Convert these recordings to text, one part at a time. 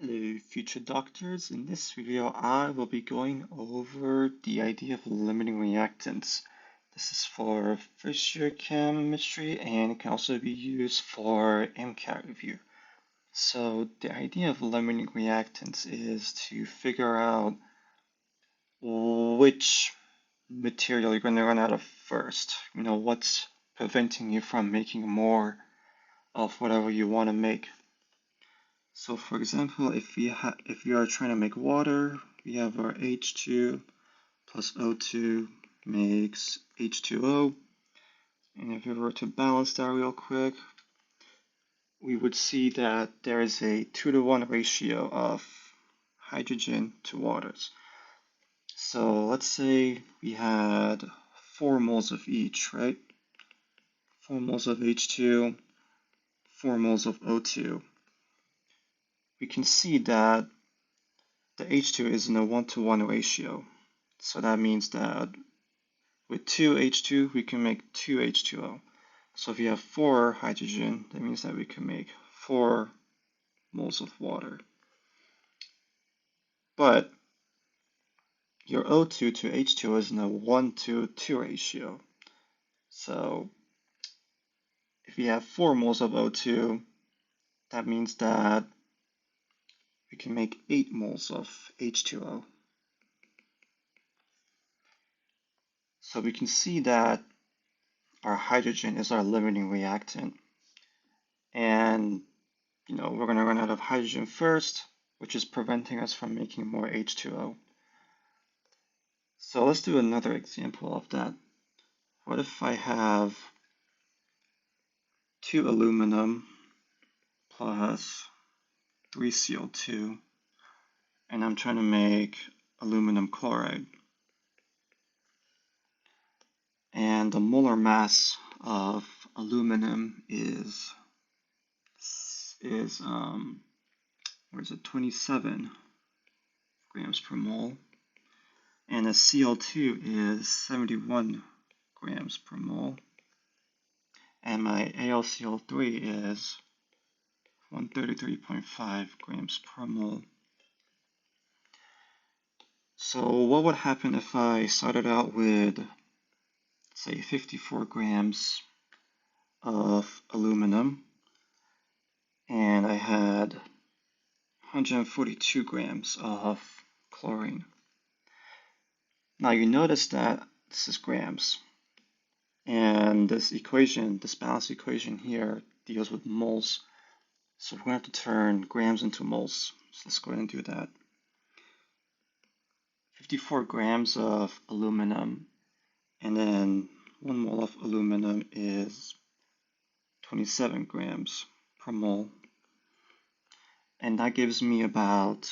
Hello, future doctors. In this video, I will be going over the idea of limiting reactants. This is for first year chemistry and it can also be used for MCAT review. So the idea of limiting reactants is to figure out which material you're going to run out of first. What's preventing you from making more of whatever you want to make. So for example, if you are trying to make water, we have our H2 plus O2 makes H2O. And if we were to balance that real quick, we would see that there is a 2-to-1 ratio of hydrogen to waters. So let's say we had 4 moles of each, right? 4 moles of H2, 4 moles of O2. We can see that the H2 is in a 1-to-1 ratio. So that means that with 2 H2, we can make 2 H2O. So if you have 4 hydrogen, that means that we can make 4 moles of water. But your O2 to H2O is in a 1-to-2 ratio. So if you have 4 moles of O2, that means that we can make 8 moles of H2O. So we can see that our hydrogen is our limiting reactant. And, we're going to run out of hydrogen first, which is preventing us from making more H2O. So let's do another example of that. What if I have 2 aluminum plus 3 CO2, and I'm trying to make aluminum chloride. And the molar mass of aluminum is 27 grams per mole, and the Cl2 is 71 grams per mole, and my AlCl3 is 133.5 grams per mole. So what would happen if I started out with, say, 54 grams of aluminum, and I had 142 grams of chlorine. Now you notice that this is grams, and this equation, this balance equation here, deals with moles. So we're going to have to turn grams into moles. So let's go ahead and do that. 54 grams of aluminum, and then 1 mole of aluminum is 27 grams per mole. And that gives me about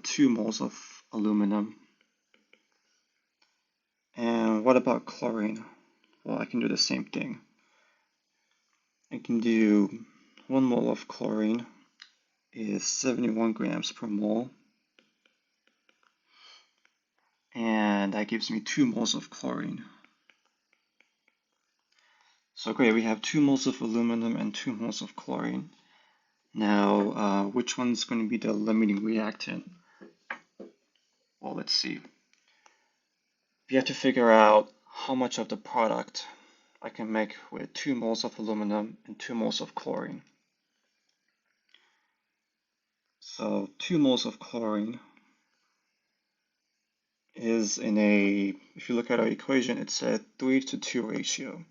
2 moles of aluminum. And what about chlorine? Well, I can do the same thing. I can do 1 mole of chlorine is 71 grams per mole. And that gives me 2 moles of chlorine. So great, we have 2 moles of aluminum and 2 moles of chlorine. Now, which one's going to be the limiting reactant? Well, let's see. We have to figure out how much of the product I can make with 2 moles of aluminum and 2 moles of chlorine. So 2 moles of chlorine is if you look at our equation, it's a 3-to-2 ratio.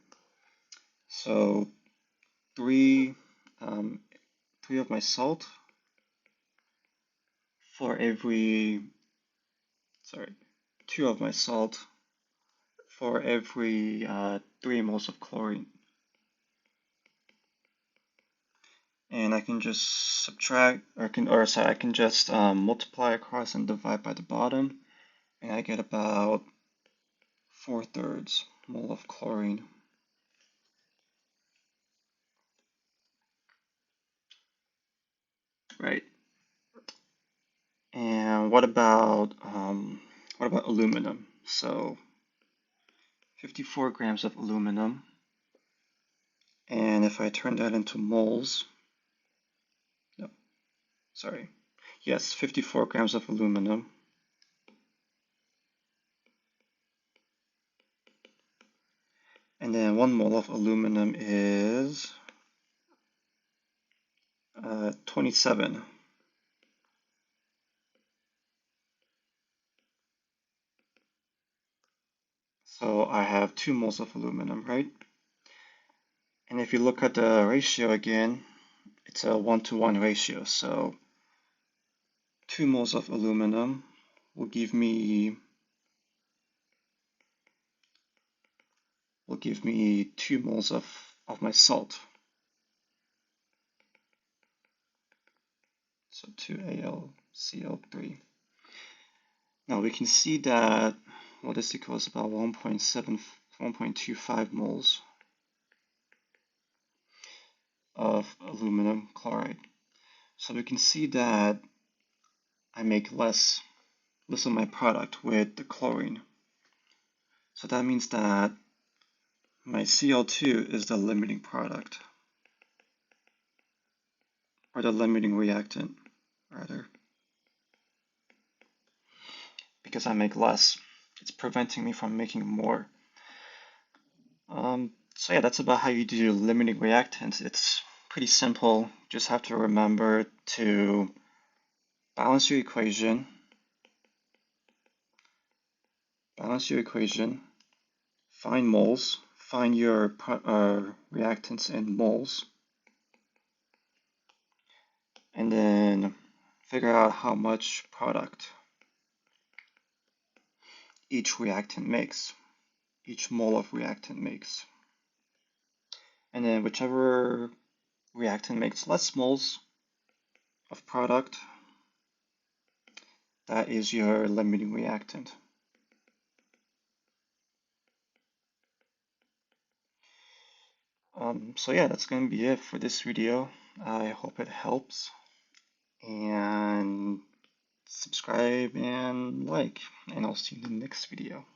So 3 of my salt for every, 2 of my salt for every 3 moles of chlorine. And I can just subtract, I can just multiply across and divide by the bottom, and I get about 4/3 mole of chlorine. Right. And what about aluminum? So 54 grams of aluminum, and if I turn that into moles, no, sorry, yes, 54 grams of aluminum. And then 1 mole of aluminum is 27. So I have 2 moles of aluminum, right? And if you look at the ratio again, it's a 1-to-1 ratio. So 2 moles of aluminum will give me 2 moles of my salt. So 2AlCl3. Now we can see that, well, this equals about 1.25 moles of aluminum chloride. So we can see that I make less of my product with the chlorine. So that means that my Cl2 is the limiting product, or the limiting reactant, rather. Because I make less, it's preventing me from making more. So yeah, that's about how you do limiting reactants. It's pretty simple. Just have to remember to balance your equation, find moles, find your reactants in moles, and then figure out how much product each reactant makes, each mole of reactant makes. And then whichever reactant makes less moles of product, that is your limiting reactant. So yeah, that's going to be it for this video. I hope it helps, and subscribe and like, and I'll see you in the next video.